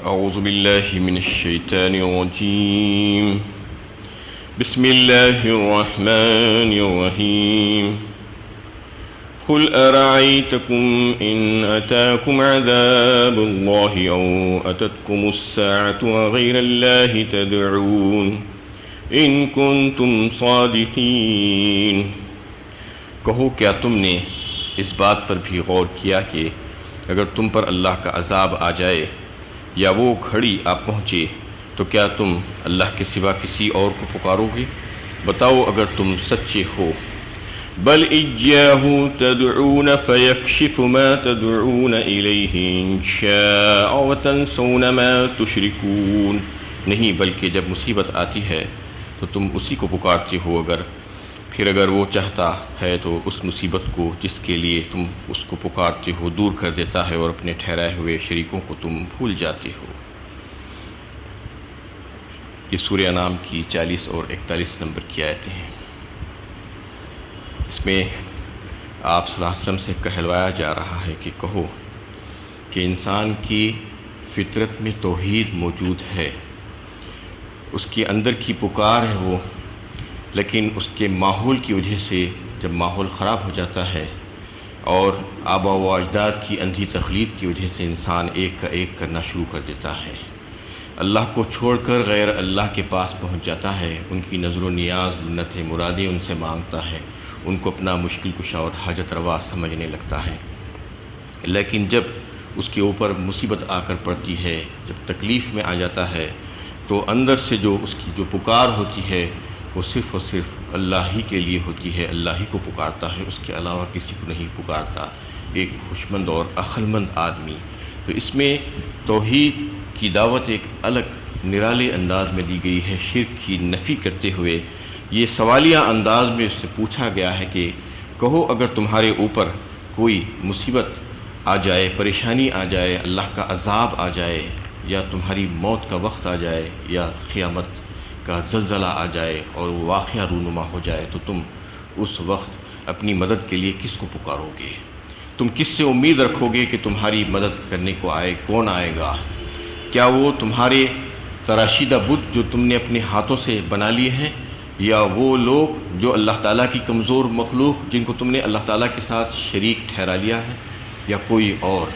أعوذ بالله من الشيطان الرجيم. بسم الله الرحمن الرحيم. قل أرأيتكم إن أتاكم عذاب الله أو أتتكم الساعة غير الله تدعون إن كنتم صادقين. کہو کیا تم نے اس بات پر بھی غور کیا کہ اگر تم پر اللہ کا عذاب آ جائے یا وہ گھڑی آ پہنچے تو کیا تم اللہ کے سوا کسی اور کو پکارو گے؟ بتاؤ اگر تم سچے ہو. بل إياه تدعون فيكشف ما تدعون إليه إن شاء وتنسون ما تشركون. نہیں بلکہ جب مصیبت آتی ہے تو تم اسی کو پکارتے ہو، پھر اگر وہ چاہتا ہے تو اس مصیبت کو جس کے لیے تم اس کو پکارتے ہو دور کر دیتا ہے اور اپنے ٹھہرائے ہوئے شریکوں کو تم بھول جاتے ہو. یہ سورہ انعام کی 40 اور 41 نمبر کی آیتیں ہیں. اس میں آپ صلی اللہ علیہ وسلم سے کہلوایا جا رہا ہے کہ کہو کہ انسان کی فطرت میں توحید موجود ہے، اس کے اندر کی پکار ہے وہ، لیکن اس کے ماحول کی وجہ سے جب ماحول خراب ہو جاتا ہے اور آبا و اجداد کی اندھی تقلید کی وجہ سے انسان ایک کا ایک کرنا شروع کر دیتا ہے، اللہ کو چھوڑ کر غیر اللہ کے پاس پہنچ جاتا ہے، ان کی نظر و نیاز منتیں مرادیں ان سے مانگتا ہے، ان کو اپنا مشکل کشا اور حاجت روا سمجھنے لگتا ہے. لیکن جب اس کے اوپر مصیبت آ کر پڑتی ہے، جب تکلیف میں آ جاتا ہے تو اندر سے جو اس کی جو پکار ہوتی ہے وہ صرف اور صرف اللہ ہی کے لیے ہوتی ہے، اللہ ہی کو پکارتا ہے، اس کے علاوہ کسی کو نہیں پکارتا. ایک خوشمند اور عقلمند آدمی. تو اس میں توحید کی دعوت ایک الگ نرالے انداز میں دی گئی ہے. شرک کی نفی کرتے ہوئے یہ سوالیہ انداز میں اس سے پوچھا گیا ہے کہ کہو اگر تمہارے اوپر کوئی مصیبت آ جائے، پریشانی آ جائے، اللہ کا عذاب آ جائے، یا تمہاری موت کا وقت آ جائے، یا قیامت کا زلزلہ آ جائے اور وہ واقعہ رونما ہو جائے، تو تم اس وقت اپنی مدد کے لیے کس کو پکارو گے؟ تم کس سے امید رکھو گے کہ تمہاری مدد کرنے کو آئے؟ کون آئے گا؟ کیا وہ تمہارے تراشیدہ بت جو تم نے اپنے ہاتھوں سے بنا لیے ہیں، یا وہ لوگ جو اللہ تعالیٰ کی کمزور مخلوق جن کو تم نے اللہ تعالیٰ کے ساتھ شریک ٹھہرا لیا ہے، یا کوئی اور؟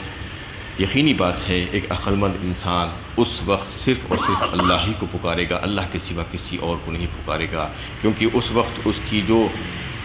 یقینی بات ہے ایک عقلمند انسان اس وقت صرف اور صرف اللہ ہی کو پکارے گا، اللہ کے سوا کسی اور کو نہیں پکارے گا، کیونکہ اس وقت اس کی جو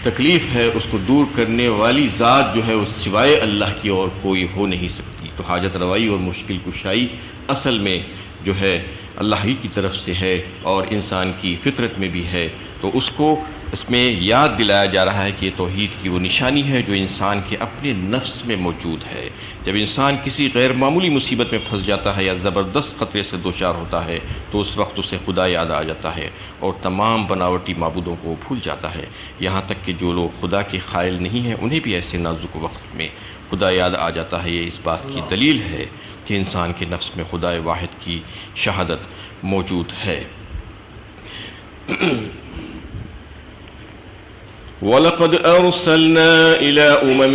تکلیف ہے اس کو دور کرنے والی ذات جو ہے اس سوائے اللہ کی اور کوئی ہو نہیں سکتی. تو حاجت روائی اور مشکل کشائی اصل میں جو ہے اللہ ہی کی طرف سے ہے اور انسان کی فطرت میں بھی ہے. تو اس کو اس میں یاد دلایا جا رہا ہے کہ توحید کی وہ نشانی ہے جو انسان کے اپنے نفس میں موجود ہے. جب انسان کسی غیر معمولی مصیبت میں پھنس جاتا ہے یا زبردست خطرے سے دوچار ہوتا ہے تو اس وقت اسے خدا یاد آ جاتا ہے اور تمام بناوٹی معبودوں کو بھول جاتا ہے. یہاں تک کہ جو لوگ خدا کے قائل نہیں ہیں انہیں بھی ایسے نازک وقت میں خدا یاد آ جاتا ہے. یہ اس بات کی دلیل ہے کہ انسان کے نفس میں خدا واحد کی شہادت موجود ہے. وَلَقَدْ أَرْسَلْنَا إِلَىٰ أُمَمٍ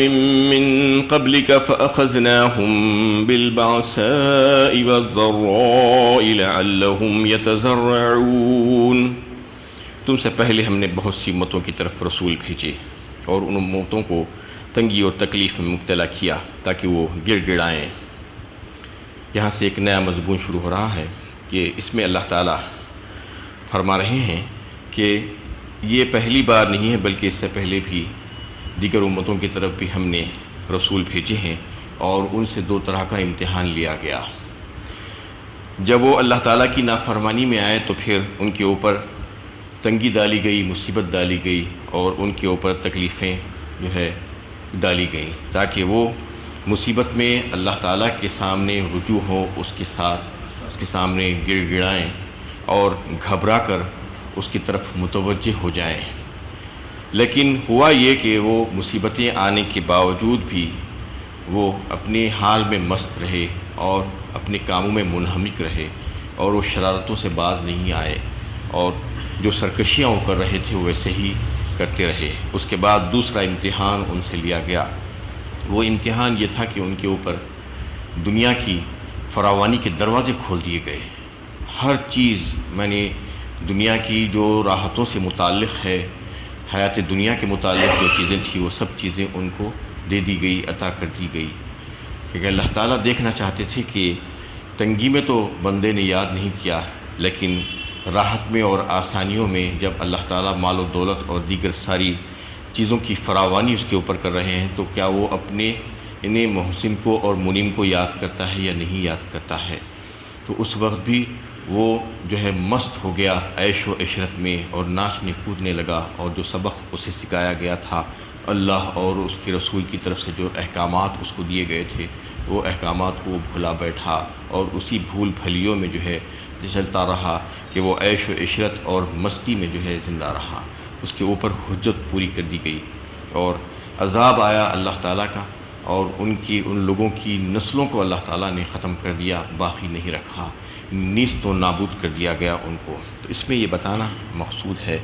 مِّن قَبْلِكَ فَأَخَذْنَاهُم بِالْبَأْسَاءِ وَالضَّرَّاءِ لَعَلَّهُمْ يَتَضَرَّعُونَ. تم سے پہلے ہم نے بہت سی امتوں کی طرف رسول بھیجے اور ان امتوں کو تنگی اور تکلیف میں مبتلا کیا تاکہ وہ گڑ گڑائیں. یہاں سے ایک نیا مضمون شروع ہو رہا ہے کہ اس میں اللہ تعالیٰ فرما رہے ہیں کہ یہ پہلی بار نہیں ہے بلکہ اس سے پہلے بھی دیگر امتوں کی طرف بھی ہم نے رسول بھیجے ہیں اور ان سے دو طرح کا امتحان لیا گیا. جب وہ اللہ تعالیٰ کی نافرمانی میں آئے تو پھر ان کے اوپر تنگی ڈالی گئی، مصیبت ڈالی گئی اور ان کے اوپر تکلیفیں جو ہے ڈالی گئیں تاکہ وہ مصیبت میں اللہ تعالیٰ کے سامنے رجوع ہو، اس کے سامنے گڑ گڑائیں اور گھبرا کر اس کی طرف متوجہ ہو جائیں. لیکن ہوا یہ کہ وہ مصیبتیں آنے کے باوجود بھی وہ اپنے حال میں مست رہے اور اپنے کاموں میں منہمک رہے اور وہ شرارتوں سے باز نہیں آئے اور جو سرکشیاں وہ کر رہے تھے وہ ویسے ہی کرتے رہے. اس کے بعد دوسرا امتحان ان سے لیا گیا. وہ امتحان یہ تھا کہ ان کے اوپر دنیا کی فراوانی کے دروازے کھول دیے گئے. ہر چیز دنیا کی جو راحتوں سے متعلق ہے، حیات دنیا کے متعلق جو چیزیں تھیں وہ سب چیزیں ان کو دے دی گئی، عطا کر دی گئی. کیونکہ اللہ تعالیٰ دیکھنا چاہتے تھے کہ تنگی میں تو بندے نے یاد نہیں کیا، لیکن راحت میں اور آسانیوں میں جب اللہ تعالیٰ مال و دولت اور دیگر ساری چیزوں کی فراوانی اس کے اوپر کر رہے ہیں تو کیا وہ اپنے انہیں محسن کو اور منعم کو یاد کرتا ہے یا نہیں یاد کرتا ہے. تو اس وقت بھی وہ جو ہے مست ہو گیا عیش و عشرت میں اور ناچنے کودنے لگا، اور جو سبق اسے سکھایا گیا تھا اللہ اور اس کے رسول کی طرف سے جو احکامات اس کو دیے گئے تھے وہ احکامات کو وہ بھلا بیٹھا اور اسی بھول بھلیوں میں جو ہے چلتا رہا کہ وہ عیش و عشرت اور مستی میں جو ہے زندہ رہا. اس کے اوپر حجت پوری کر دی گئی اور عذاب آیا اللہ تعالیٰ کا، اور ان لوگوں کی نسلوں کو اللہ تعالیٰ نے ختم کر دیا، باقی نہیں رکھا، نیست و نابود کر دیا گیا ان کو. تو اس میں یہ بتانا مقصود ہے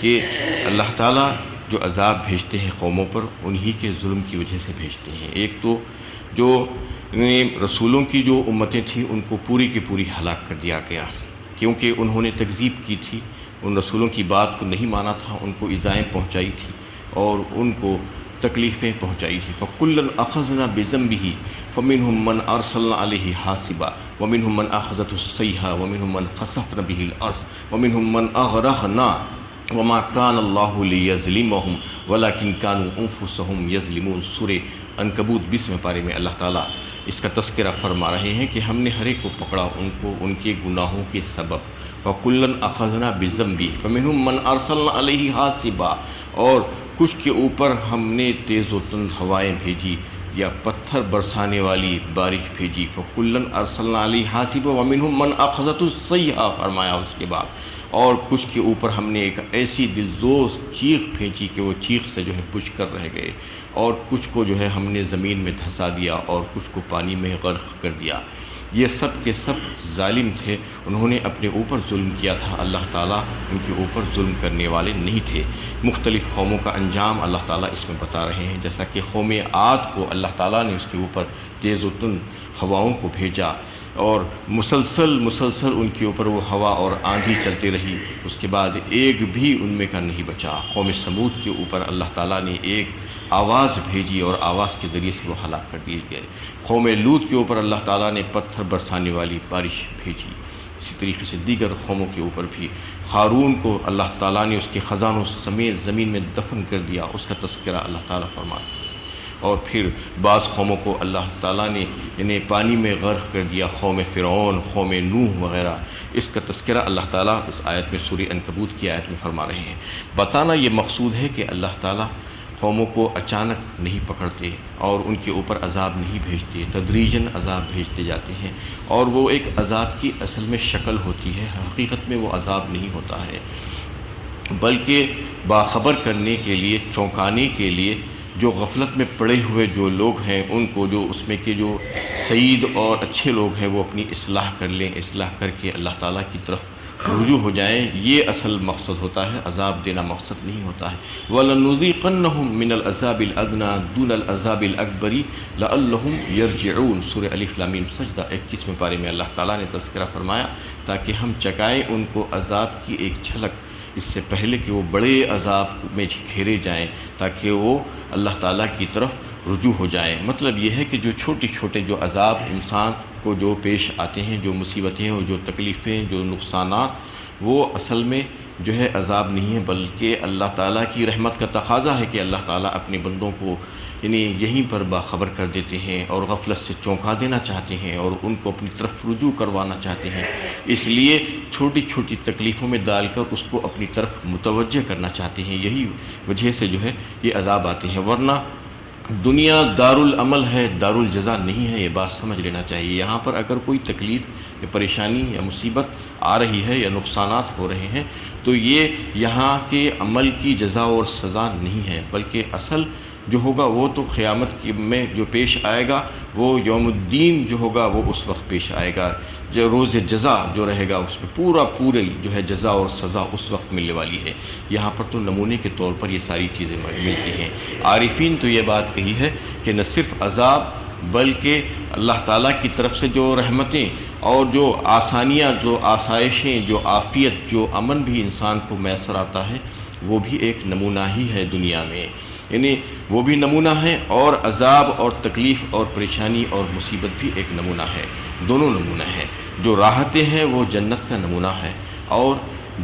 کہ اللہ تعالیٰ جو عذاب بھیجتے ہیں قوموں پر انہی کے ظلم کی وجہ سے بھیجتے ہیں. ایک تو جو رسولوں کی جو امتیں تھیں ان کو پوری کی پوری ہلاک کر دیا گیا، کیونکہ انہوں نے تکذیب کی تھی، ان رسولوں کی بات کو نہیں مانا تھا، ان کو ایذائیں پہنچائی تھی اور ان کو تکلیفیں پہنچائی تھی. فَكُلًّا أَخَذْنَا بِذَنبِهِ فَمِنْهُمْ مَنْ أَرْسَلْنَا عَلَيْهِ حَاصِبًا وَمِنْهُمْ مَنْ أَخَذَتْهُ الصَّيْحَةُ وَمِنْهُمْ مَنْ خَسَفْنَا بِهِ الْأَرْضَ وَمِنْهُمْ مَنْ أَغْرَقْنَا وَمَا كَانَ اللَّهُ لِيَظْلِمَهُمْ وَلَكِنْ كَانُوا أَنفُسَهُمْ يَظْلِمُونَ. سورہ عنکبوت 20ویں پارے میں اللہ تعالیٰ اس کا تذکرہ فرما رہے ہیں کہ ہم نے ہر ایک کو پکڑا ان کو ان کے گناہوں کے سبب. فَكُلًّا أَخَذْنَا بِذَنبِهِ فَمِنْهُمْ مَنْ أَرْسَلْنَا عَلَيْهِ حَاصِبًا، اور کچھ کے اوپر ہم نے تیز و تند ہوائیں بھیجی یا پتھر برسانے والی بارش بھیجی. فَكُلًّا أَرْسَلْنَا عَلَيْهِ حَاصِبًا وَمِنْهُمْ مَنْ أَخَذَتْهُ الصَّيْحَةُ فرمایا اس کے بعد، اور کچھ کے اوپر ہم نے ایک ایسی دلزوز چیخ بھیجی کہ وہ چیخ سے جو ہے بجھ کر رہ گئے، اور کچھ کو جو ہے ہم نے زمین میں دھسا دیا اور کچھ کو پانی میں غرق کر دیا. یہ سب کے سب ظالم تھے، انہوں نے اپنے اوپر ظلم کیا تھا، اللہ تعالیٰ ان کے اوپر ظلم کرنے والے نہیں تھے. مختلف قوموں کا انجام اللہ تعالیٰ اس میں بتا رہے ہیں، جیسا کہ قوم عاد کو اللہ تعالیٰ نے اس کے اوپر تیز و تند ہواؤں کو بھیجا اور مسلسل ان کے اوپر وہ ہوا اور آندھی چلتی رہی، اس کے بعد ایک بھی ان میں کا نہیں بچا. قوم سمود کے اوپر اللہ تعالیٰ نے ایک آواز بھیجی اور آواز کے ذریعے سے وہ ہلاک کر دیے گئے. قوم لوط کے اوپر اللہ تعالیٰ نے پتھر برسانے والی بارش بھیجی. اسی طریقے سے دیگر قوموں کے اوپر بھی قارون کو اللہ تعالیٰ نے اس کے خزانوں سمیت زمین میں دفن کر دیا، اس کا تذکرہ اللہ تعالیٰ فرماتے ہیں. اور پھر بعض قوموں کو اللہ تعالیٰ نے انہیں پانی میں غرق کر دیا، قوم فرعون، قوم نوح وغیرہ. اس کا تذکرہ اللہ تعالیٰ اس آیت میں سورہ عنکبوت کی آیت میں فرما رہے ہیں. بتانا یہ مقصود ہے کہ اللہ تعالیٰ قوموں کو اچانک نہیں پکڑتے اور ان کے اوپر عذاب نہیں بھیجتے، تدریجاً عذاب بھیجتے جاتے ہیں، اور وہ ایک عذاب کی اصل میں شکل ہوتی ہے، حقیقت میں وہ عذاب نہیں ہوتا ہے، بلکہ باخبر کرنے کے لیے، چونکانے کے لیے جو غفلت میں پڑے ہوئے جو لوگ ہیں ان کو، جو اس میں کے جو سعید اور اچھے لوگ ہیں وہ اپنی اصلاح کر لیں، اصلاح کر کے اللہ تعالیٰ کی طرف رجوع ہو جائیں. یہ اصل مقصد ہوتا ہے، عذاب دینا مقصد نہیں ہوتا ہے. وَلَنُذِيقَنَّهُم مِّنَ الْعَذَابِ الْأَدْنَىٰ دُونَ الْعَذَابِ الْأَكْبَرِ لَعَلَّهُمْ يَرْجِعُونَ. سورہ الف لام میم سجدہ 21ویں پارے میں اللہ تعالیٰ نے تذکرہ فرمایا تاکہ ہم چکائیں ان کو عذاب کی ایک جھلک اس سے پہلے کہ وہ بڑے عذاب میں گھیرے جائیں، تاکہ وہ اللہ تعالیٰ کی طرف رجوع ہو جائیں. مطلب یہ ہے کہ جو چھوٹے جو عذاب انسان کو جو پیش آتے ہیں، جو مصیبتیں اور جو تکلیفیں، جو نقصانات، وہ اصل میں جو ہے عذاب نہیں ہے، بلکہ اللہ تعالیٰ کی رحمت کا تقاضا ہے کہ اللہ تعالیٰ اپنے بندوں کو یہیں پر باخبر کر دیتے ہیں اور غفلت سے چونکا دینا چاہتے ہیں اور ان کو اپنی طرف رجوع کروانا چاہتے ہیں. اس لیے چھوٹی تکلیفوں میں ڈال کر اس کو اپنی طرف متوجہ کرنا چاہتے ہیں، یہی وجہ سے جو ہے یہ عذاب آتے ہیں. ورنہ دنیا دار العمل ہے، دار الجزا نہیں ہے، یہ بات سمجھ لینا چاہیے. یہاں پر اگر کوئی تکلیف یا پریشانی یا مصیبت آ رہی ہے یا نقصانات ہو رہے ہیں تو یہ یہاں کے عمل کی جزا اور سزا نہیں ہے، بلکہ اصل جو ہوگا وہ تو قیامت میں جو پیش آئے گا، وہ یوم الدین جو ہوگا وہ اس وقت پیش آئے گا. جو روز جزا جو رہے گا اس میں پوری جو ہے جزا اور سزا اس وقت ملنے والی ہے. یہاں پر تو نمونے کے طور پر یہ ساری چیزیں ملتی ہیں. عارفین تو یہ بات کہی ہے کہ نہ صرف عذاب بلکہ اللہ تعالیٰ کی طرف سے جو رحمتیں اور جو آسانیاں، جو آسائشیں، جو عافیت، جو امن بھی انسان کو میسر آتا ہے، وہ بھی ایک نمونہ ہی ہے دنیا میں، یعنی وہ بھی نمونہ ہے، اور عذاب اور تکلیف اور پریشانی اور مصیبت بھی ایک نمونہ ہے، دونوں نمونہ ہیں۔ جو راحتیں ہیں وہ جنت کا نمونہ ہے، اور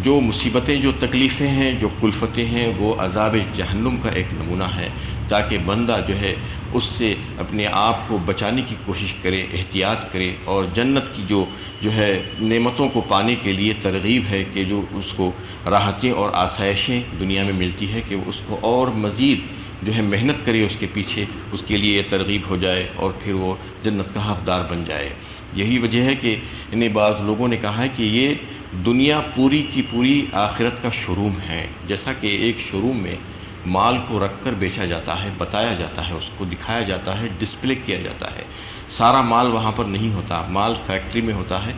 جو مصیبتیں، جو تکلیفیں ہیں، جو کلفتیں ہیں، وہ عذاب جہنم کا ایک نمونہ ہے، تاکہ بندہ جو ہے اس سے اپنے آپ کو بچانے کی کوشش کرے، احتیاط کرے، اور جنت کی جو ہے نعمتوں کو پانے کے لیے ترغیب ہے کہ جو اس کو راحتیں اور آسائشیں دنیا میں ملتی ہے کہ اس کو اور مزید جو ہے محنت کرے اس کے پیچھے، اس کے لیے یہ ترغیب ہو جائے اور پھر وہ جنت کا حقدار بن جائے۔ یہی وجہ ہے کہ انہیں بعض لوگوں نے کہا ہے کہ یہ دنیا پوری کی پوری آخرت کا شوروم ہے، جیسا کہ ایک شوروم میں مال کو رکھ کر بیچا جاتا ہے، بتایا جاتا ہے، اس کو دکھایا جاتا ہے، ڈسپلے کیا جاتا ہے۔ سارا مال وہاں پر نہیں ہوتا، مال فیکٹری میں ہوتا ہے،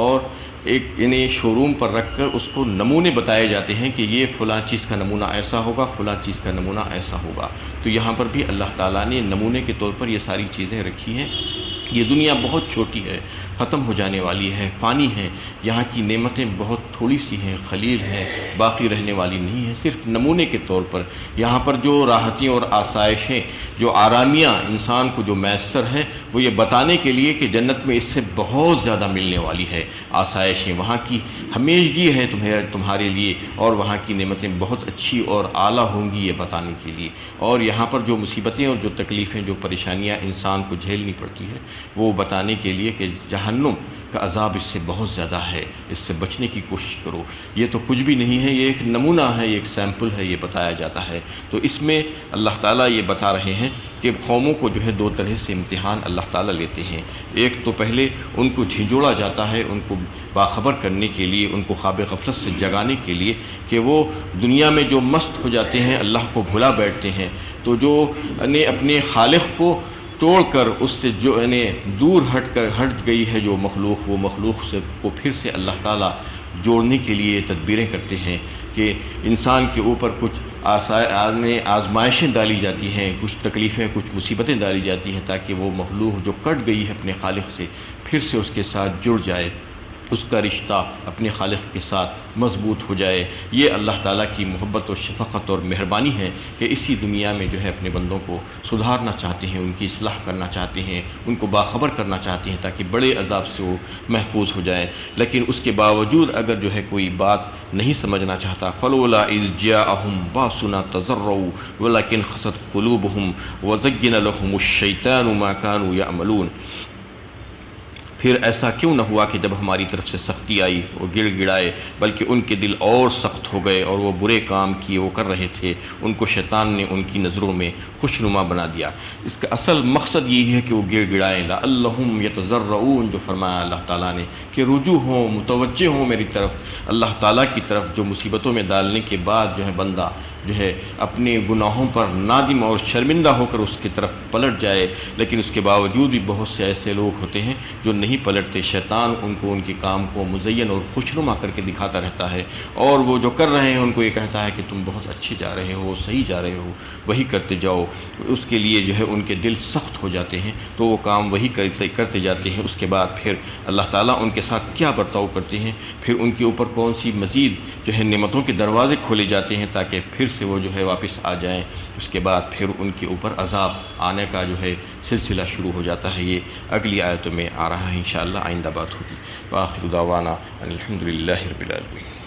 اور ایک انہیں شوروم پر رکھ کر اس کو نمونے بتائے جاتے ہیں کہ یہ فلاں چیز کا نمونہ ایسا ہوگا، فلاں چیز کا نمونہ ایسا ہوگا۔ تو یہاں پر بھی اللہ تعالیٰ نے نمونے کے طور پر یہ ساری چیزیں رکھی ہیں۔ یہ دنیا بہت چھوٹی ہے، ختم ہو جانے والی ہے، فانی ہے، یہاں کی نعمتیں بہت تھوڑی سی ہیں، خلیل ہیں، باقی رہنے والی نہیں ہیں۔ صرف نمونے کے طور پر یہاں پر جو راحتیں اور آسائشیں، جو آرامیاں انسان کو جو میسر ہیں، وہ یہ بتانے کے لیے کہ جنت میں اس سے بہت زیادہ ملنے والی ہے آسائشیں، وہاں کی ہمیشگی ہے تمہارے لیے، اور وہاں کی نعمتیں بہت اچھی اور اعلیٰ ہوں گی، یہ بتانے کے لیے۔ اور یہاں پر جو مصیبتیں اور جو تکلیفیں، جو پریشانیاں انسان کو جھیلنی پڑتی ہیں، وہ بتانے کے لیے کہ جہنم کا عذاب اس سے بہت زیادہ ہے، اس سے بچنے کی کوشش کرو۔ یہ تو کچھ بھی نہیں ہے، یہ ایک نمونہ ہے، یہ ایک سیمپل ہے، یہ بتایا جاتا ہے۔ تو اس میں اللہ تعالیٰ یہ بتا رہے ہیں کہ قوموں کو جو ہے دو طرح سے امتحان اللہ تعالیٰ لیتے ہیں۔ ایک تو پہلے ان کو جھنجھوڑا جاتا ہے، ان کو باخبر کرنے کے لیے، ان کو خواب غفلت سے جگانے کے لیے کہ وہ دنیا میں جو مست ہو جاتے ہیں، اللہ کو بھلا بیٹھتے ہیں، تو جو اپنے خالق کو توڑ کر اس سے جو دور ہٹ گئی ہے جو مخلوق، وہ مخلوق سے کو پھر سے اللہ تعالیٰ جوڑنے کے لیے تدبیریں کرتے ہیں کہ انسان کے اوپر کچھ آزمائشیں ڈالی جاتی ہیں، کچھ تکلیفیں، کچھ مصیبتیں ڈالی جاتی ہیں، تاکہ وہ مخلوق جو کٹ گئی ہے اپنے خالق سے پھر سے اس کے ساتھ جڑ جائے، اس کا رشتہ اپنے خالق کے ساتھ مضبوط ہو جائے۔ یہ اللہ تعالیٰ کی محبت و شفقت اور مہربانی ہے کہ اسی دنیا میں جو ہے اپنے بندوں کو سدھارنا چاہتے ہیں، ان کی اصلاح کرنا چاہتے ہیں، ان کو باخبر کرنا چاہتے ہیں، تاکہ بڑے عذاب سے وہ محفوظ ہو جائیں۔ لیکن اس کے باوجود اگر جو ہے کوئی بات نہیں سمجھنا چاہتا، فلولا اذ جاءہم باسنا تضرعوا ولکن قست قلوبہم وزین لہم الشیطان ما کانوا یعملون، پھر ایسا کیوں نہ ہوا کہ جب ہماری طرف سے سختی آئی وہ گڑ گڑائے، بلکہ ان کے دل اور سخت ہو گئے، اور وہ برے کام کیے وہ کر رہے تھے، ان کو شیطان نے ان کی نظروں میں خوشنما بنا دیا۔ اس کا اصل مقصد یہی ہے کہ وہ گڑ گڑائیں، لعلہم یتضرعون، جو فرمایا اللہ تعالیٰ نے کہ رجوع ہوں، متوجہ ہوں میری طرف، اللہ تعالیٰ کی طرف، جو مصیبتوں میں ڈالنے کے بعد جو ہے بندہ جو ہے اپنے گناہوں پر نادم اور شرمندہ ہو کر اس کی طرف پلٹ جائے۔ لیکن اس کے باوجود بھی بہت سے ایسے لوگ ہوتے ہیں جو نہیں پلٹتے، شیطان ان کو ان کے کام کو مزین اور خوشنما کر کے دکھاتا رہتا ہے، اور وہ جو کر رہے ہیں ان کو یہ کہتا ہے کہ تم بہت اچھے جا رہے ہو، صحیح جا رہے ہو، وہی کرتے جاؤ۔ اس کے لیے جو ہے ان کے دل سخت ہو جاتے ہیں، تو وہ کام وہی کرتے جاتے ہیں۔ اس کے بعد پھر اللہ تعالیٰ ان کے ساتھ کیا برتاؤ کرتے ہیں، پھر ان کے اوپر کون سی مزید جو ہے نعمتوں کے دروازے کھولے جاتے ہیں تاکہ پھر سے وہ جو ہے واپس آ جائیں۔ اس کے بعد پھر ان کے اوپر عذاب آنے کا جو ہے سلسلہ شروع ہو جاتا ہے۔ یہ اگلی آیتوں میں آ رہا ہے، انشاءاللہ آئندہ بات ہوگی۔ وآخر دعوانا ان الحمد للہ رب العالمین۔